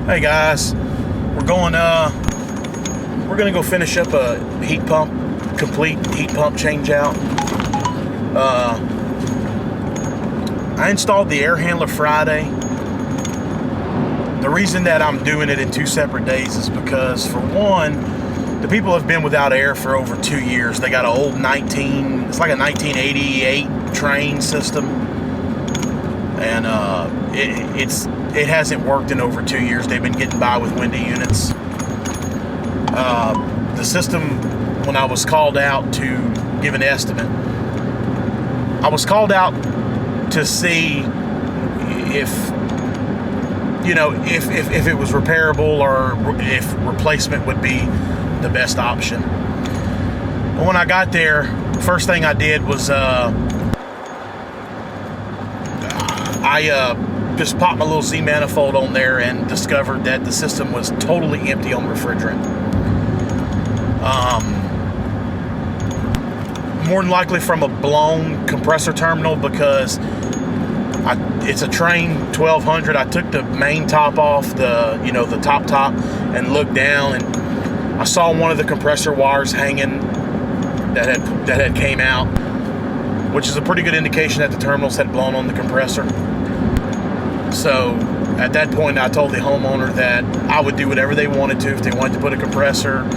Hey guys, we're gonna go finish up a complete heat pump change out. I installed the air handler Friday. The reason that I'm doing it in 2 separate days is because, for one, the people have been without air for over 2 years. They got an old it's like a 1988 train system, and it hasn't worked in over 2 years. They've been getting by with windy units. The system, when I was called out to give an estimate, I was called out to see if it was repairable or if replacement would be the best option. But when I got there, first thing I did was I just popped my little Z manifold on there and discovered that the system was totally empty on refrigerant. More than likely from a blown compressor terminal, because it's a Train 1200. I took the main top off, the top, and looked down, and I saw one of the compressor wires hanging that had came out, which is a pretty good indication that the terminals had blown on the compressor. So at that point, I told the homeowner that I would do whatever they wanted to if they wanted to put a compressor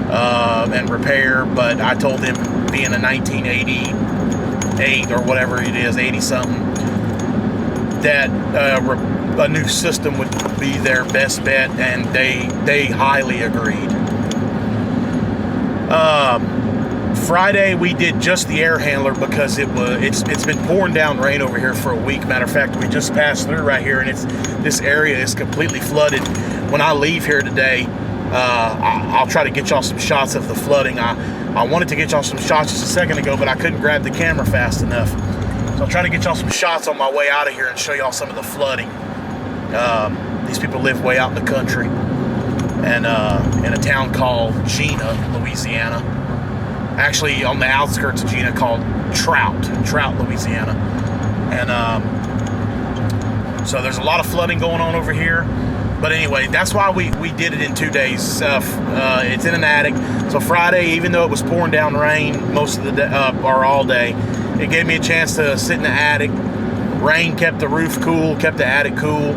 and repair, but I told them, being a 1988 or whatever it is, 80 something, that a new system would be their best bet, and they highly agreed. Friday we did just the air handler because it's been pouring down rain over here for a week. Matter of fact, we just passed through right here, and this area is completely flooded. When I leave here today, I'll try to get y'all some shots of the flooding. I wanted to get y'all some shots just a second ago, but I couldn't grab the camera fast enough. So I'll try to get y'all some shots on my way out of here and show y'all some of the flooding. These people live way out in the country, and in a town called Gina, Louisiana. Actually, on the outskirts of Gina, called Trout, Louisiana. And so there's a lot of flooding going on over here. But anyway, that's why we did it in 2 days. It's in an attic. So Friday, even though it was pouring down rain most of the day, or all day, it gave me a chance to sit in the attic. Rain kept the roof cool, kept the attic cool,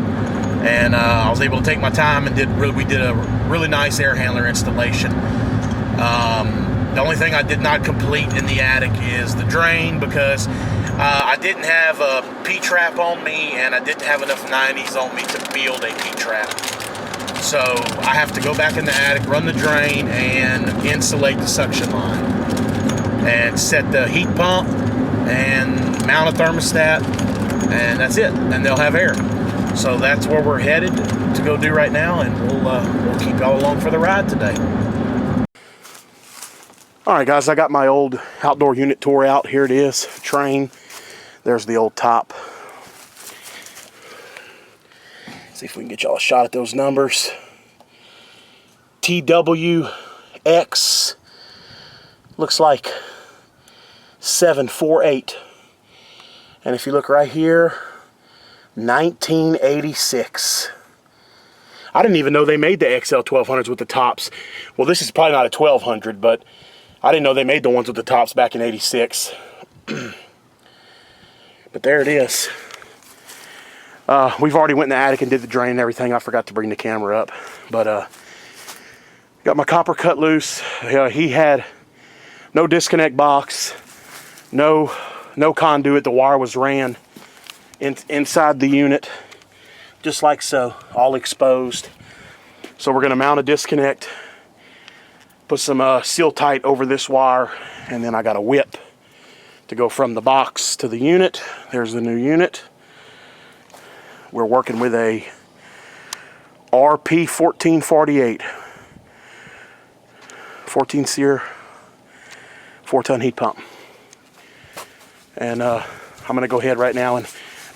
and I was able to take my time and we did a really nice air handler installation. The only thing I did not complete in the attic is the drain, because I didn't have a P-trap on me, and I didn't have enough 90s on me to build a P-trap. So I have to go back in the attic, run the drain, and insulate the suction line, and set the heat pump, and mount a thermostat, and that's it. And they'll have air. So that's where we're headed to go do right now, and we'll keep y'all along for the ride today. All right, guys, I got my old outdoor unit tore out. Here it is, Train. There's the old top. See if we can get y'all a shot at those numbers. TWX looks like 748. And if you look right here, 1986. I didn't even know they made the XL 1200s with the tops. Well, this is probably not a 1200, but I didn't know they made the ones with the tops back in 86. But there it is. We've already went in the attic and did the drain and everything. I forgot to bring the camera up. But got my copper cut loose. He had no disconnect box, no conduit. The wire was ran inside the unit, just like so, all exposed. So we're gonna mount a disconnect, put some seal tight over this wire, and then I got a whip to go from the box to the unit. There's the new unit. We're working with a RP 1448, 14 SEER 4-ton heat pump. And I'm gonna go ahead right now and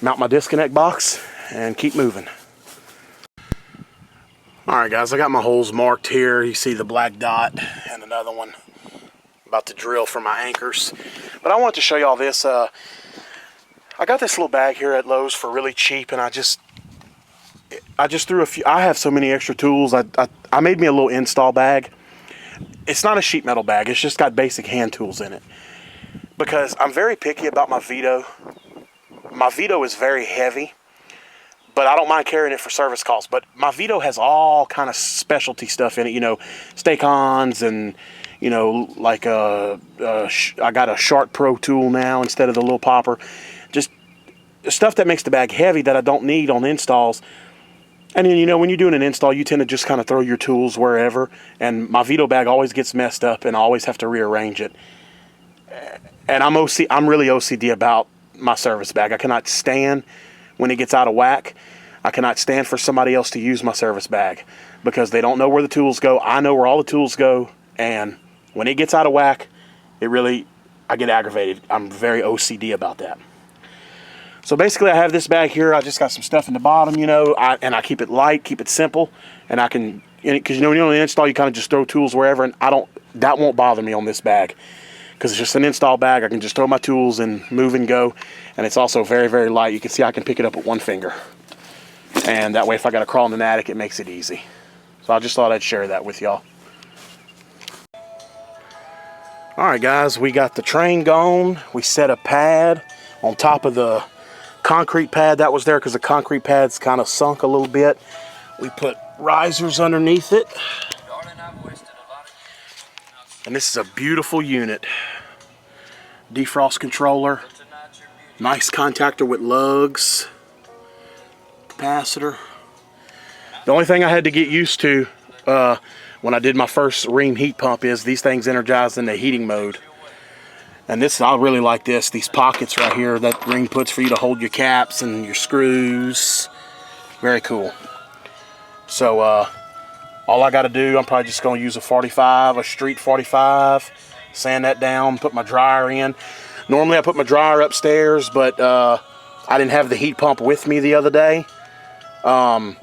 mount my disconnect box and keep moving. All right, guys, I got my holes marked here. You see the black dot and another one. About to drill for my anchors. But I wanted to show y'all this. I got this little bag here at Lowe's for really cheap, and I just threw a few. I have so many extra tools. I made me a little install bag. It's not a sheet metal bag. It's just got basic hand tools in it. Because I'm very picky about my Vito. My Vito is very heavy, but I don't mind carrying it for service calls. But my Vito has all kind of specialty stuff in it. You know, Stay-Cons and, you know, like I got a Shark Pro tool now instead of the little popper. Just stuff that makes the bag heavy that I don't need on installs. And then, you know, when you're doing an install, you tend to just kind of throw your tools wherever. And my Vito bag always gets messed up and I always have to rearrange it. And I'm really OCD about my service bag. I cannot stand when it gets out of whack. I cannot stand for somebody else to use my service bag because they don't know where the tools go. I know where all the tools go. And when it gets out of whack, I get aggravated. I'm very OCD about that. So basically I have this bag here. I just got some stuff in the bottom, you know, and I keep it light, keep it simple. And I can, because you know, when you're on the install, you kind of just throw tools wherever. And that won't bother me on this bag because it's just an install bag. I can just throw my tools and move and go. And it's also very, very light. You can see I can pick it up with one finger. And that way, if I got to crawl in an attic, it makes it easy. So I just thought I'd share that with y'all. All right, guys, we got the train gone. We set a pad on top of the concrete pad that was there because the concrete pad's kind of sunk a little bit. We put risers underneath it. And this is a beautiful unit. Defrost controller. Nice contactor with lugs. Capacitor. The only thing I had to get used to when I did my first Rheem heat pump is these things energized in the heating mode. And this, I really like this. These pockets right here that Rheem puts for you to hold your caps and your screws. Very cool. So all I got to do, I'm probably just going to use a street 45, sand that down, put my dryer in. Normally I put my dryer upstairs, but I didn't have the heat pump with me the other day. And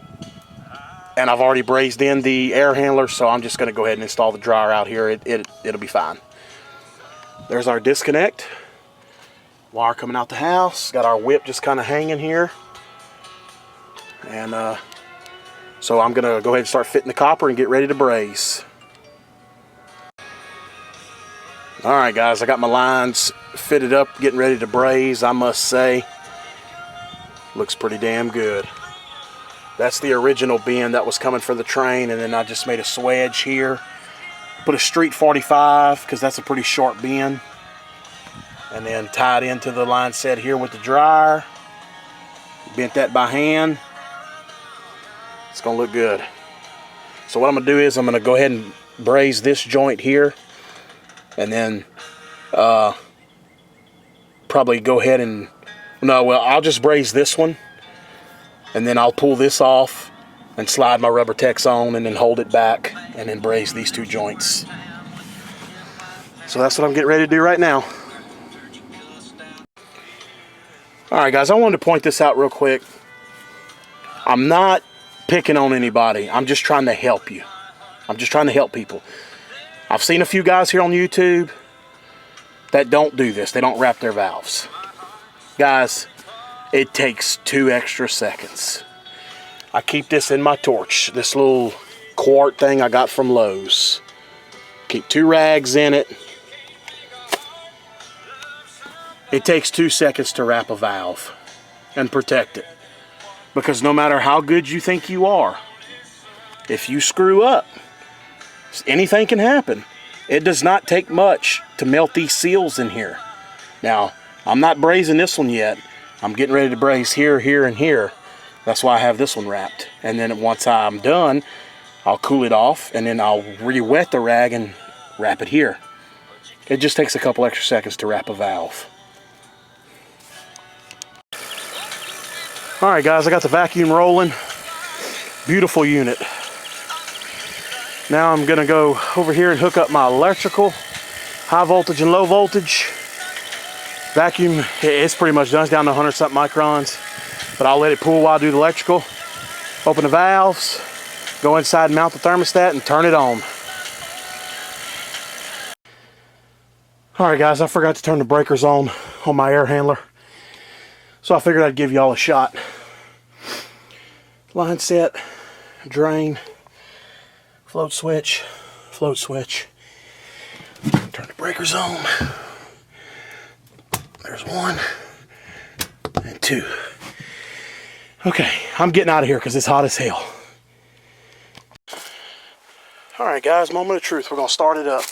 I've already brazed in the air handler, so I'm just going to go ahead and install the dryer out here. It'll be fine. There's our disconnect. Wire coming out the house. Got our whip just kind of hanging here. And so I'm going to go ahead and start fitting the copper and get ready to braze. Alright guys, I got my lines fitted up, getting ready to braze. I must say, looks pretty damn good. That's the original bend that was coming for the train, and then I just made a swedge here. Put a street 45 because that's a pretty short bend, and then tied into the line set here with the dryer. Bent that by hand. It's gonna look good. So what I'm gonna do is I'm gonna go ahead and braze this joint here, and then probably go ahead and I'll just braze this one, and then I'll pull this off and slide my rubber Tex on and then hold it back and then braze these two joints. So that's what I'm getting ready to do right now. Alright guys, I wanted to point this out real quick. I'm not picking on anybody. I'm just trying to help you. I'm just trying to help people. I've seen a few guys here on YouTube that don't do this. They don't wrap their valves. Guys, it takes 2 extra seconds. I keep this in my torch, this little quart thing I got from Lowe's. Keep 2 rags in it. It takes 2 seconds to wrap a valve and protect it. Because no matter how good you think you are, if you screw up, anything can happen. It does not take much to melt these seals in here. Now, I'm not brazing this one yet. I'm getting ready to braze here, here, and here. That's why I have this one wrapped. And then once I'm done, I'll cool it off, and then I'll re-wet the rag and wrap it here. It just takes a couple extra seconds to wrap a valve. Alright guys, I got the vacuum rolling. Beautiful unit. Now I'm gonna go over here and hook up my electrical, high voltage and low voltage. Vacuum, it's pretty much done. It's down to 100 something microns. But I'll let it pool while I do the electrical. Open the valves, go inside and mount the thermostat and turn it on. Alright guys, I forgot to turn the breakers on my air handler. So I figured I'd give y'all a shot. Line set, drain, float switch, float switch. Turn the breakers on. There's 1 and 2. Okay, I'm getting out of here because it's hot as hell. All right, guys, moment of truth. We're gonna start it up.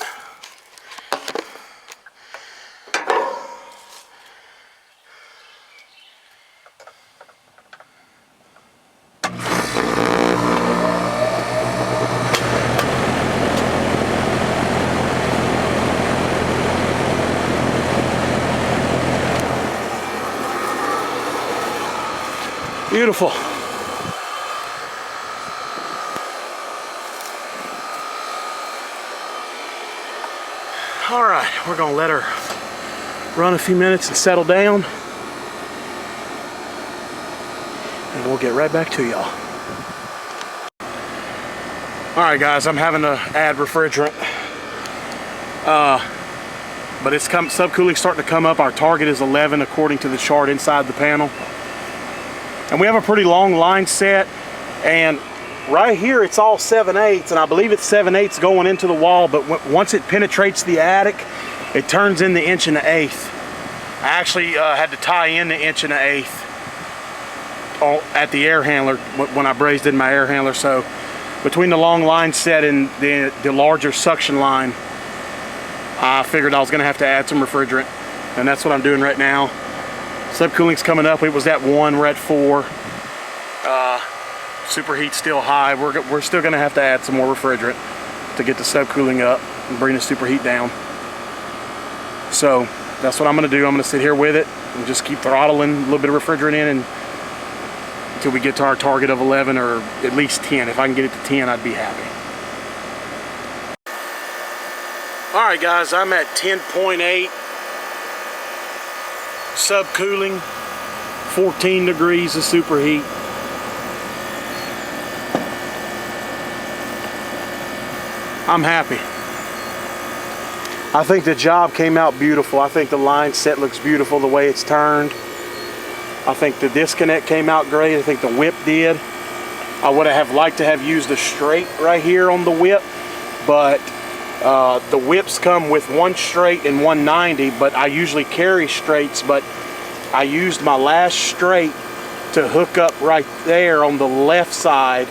Beautiful. All right, we're gonna let her run a few minutes and settle down, and we'll get right back to y'all. All right, guys, I'm having to add refrigerant, but it's subcooling's starting to come up. Our target is 11 according to the chart inside the panel. And we have a pretty long line set, and right here it's all 7/8, and I believe it's 7/8 going into the wall, but once it penetrates the attic, it turns in the 1 1/8. I actually had to tie in the 1 1/8 at the air handler when I brazed in my air handler. So between the long line set and the larger suction line, I figured I was gonna have to add some refrigerant, and that's what I'm doing right now. Subcooling's coming up. It was at 1, we're at 4. Superheat's still high. We're still gonna have to add some more refrigerant to get the subcooling up and bring the superheat down. So that's what I'm gonna do. I'm gonna sit here with it and just keep throttling a little bit of refrigerant in until we get to our target of 11 or at least 10. If I can get it to 10, I'd be happy. All right, guys, I'm at 10.8. Subcooling, 14 degrees of superheat. I'm happy. I think the job came out beautiful. I think the line set looks beautiful the way it's turned. I think the disconnect came out great. I think the whip did. I would have liked to have used a straight right here on the whip, but the whips come with 1 straight and 1 90, but I usually carry straights, but I used my last straight to hook up right there on the left side,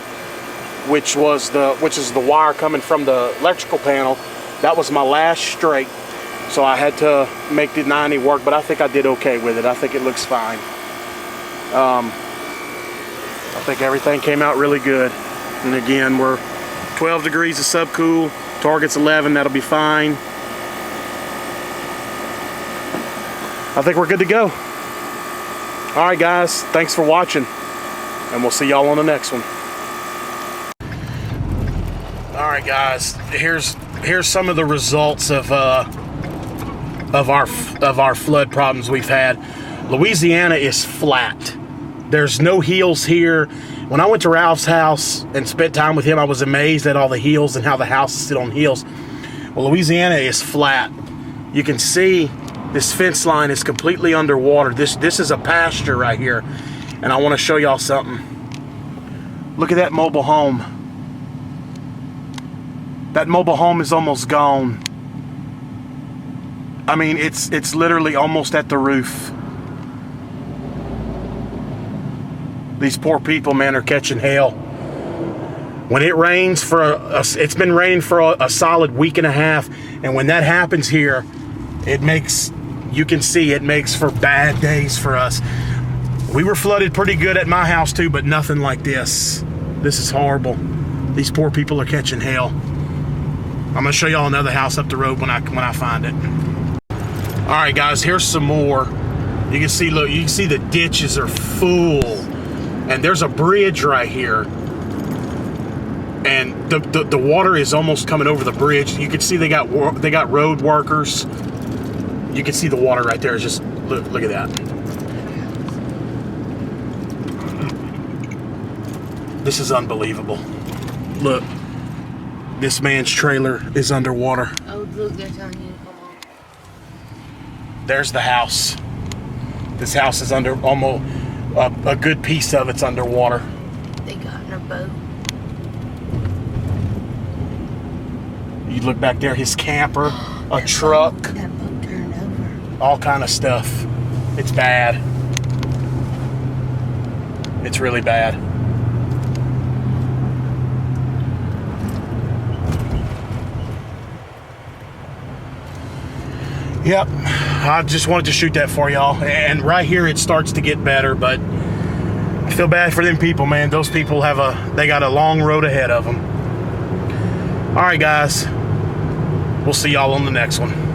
which is the wire coming from the electrical panel. That was my last straight, so I had to make the 90 work, but I think I did okay with it. I think it looks fine. I think everything came out really good. And again, we're 12 degrees of subcool. Target's 11, that'll be fine. I think we're good to go. All right, guys, thanks for watching, and we'll see y'all on the next one. All right, guys, here's some of the results of our flood problems we've had. Louisiana is flat. There's no hills here. When I went to Ralph's house and spent time with him, I was amazed at all the hills and how the houses sit on hills. Well, Louisiana is flat. You can see this fence line is completely underwater. This is a pasture right here, and I want to show y'all something. Look at that mobile home. That mobile home is almost gone. I mean, it's literally almost at the roof. These poor people, man, are catching hell. When it rains it's been raining for a solid week and a half, and when that happens here, you can see it makes for bad days for us. We were flooded pretty good at my house too, but nothing like this. This is horrible. These poor people are catching hell. I'm gonna show y'all another house up the road when I find it. All right, guys, here's some more. You can see, look, you can see the ditches are full, and there's a bridge right here, and the water is almost coming over the bridge. You can see they got road workers. You can see the water right there. It's just look at that. This is unbelievable. Look, this man's trailer is underwater. Oh, look, they're telling you to come on. There's the house. This house is under almost a good piece of it's underwater. They got in a boat. You look back there, his camper, a truck, That boat turned over. all kind of stuff. It's bad. It's really bad. Yep, I just wanted to shoot that for y'all. And right here it starts to get better, but I feel bad for them people, man. Those people they got a long road ahead of them. All right, guys. We'll see y'all on the next one.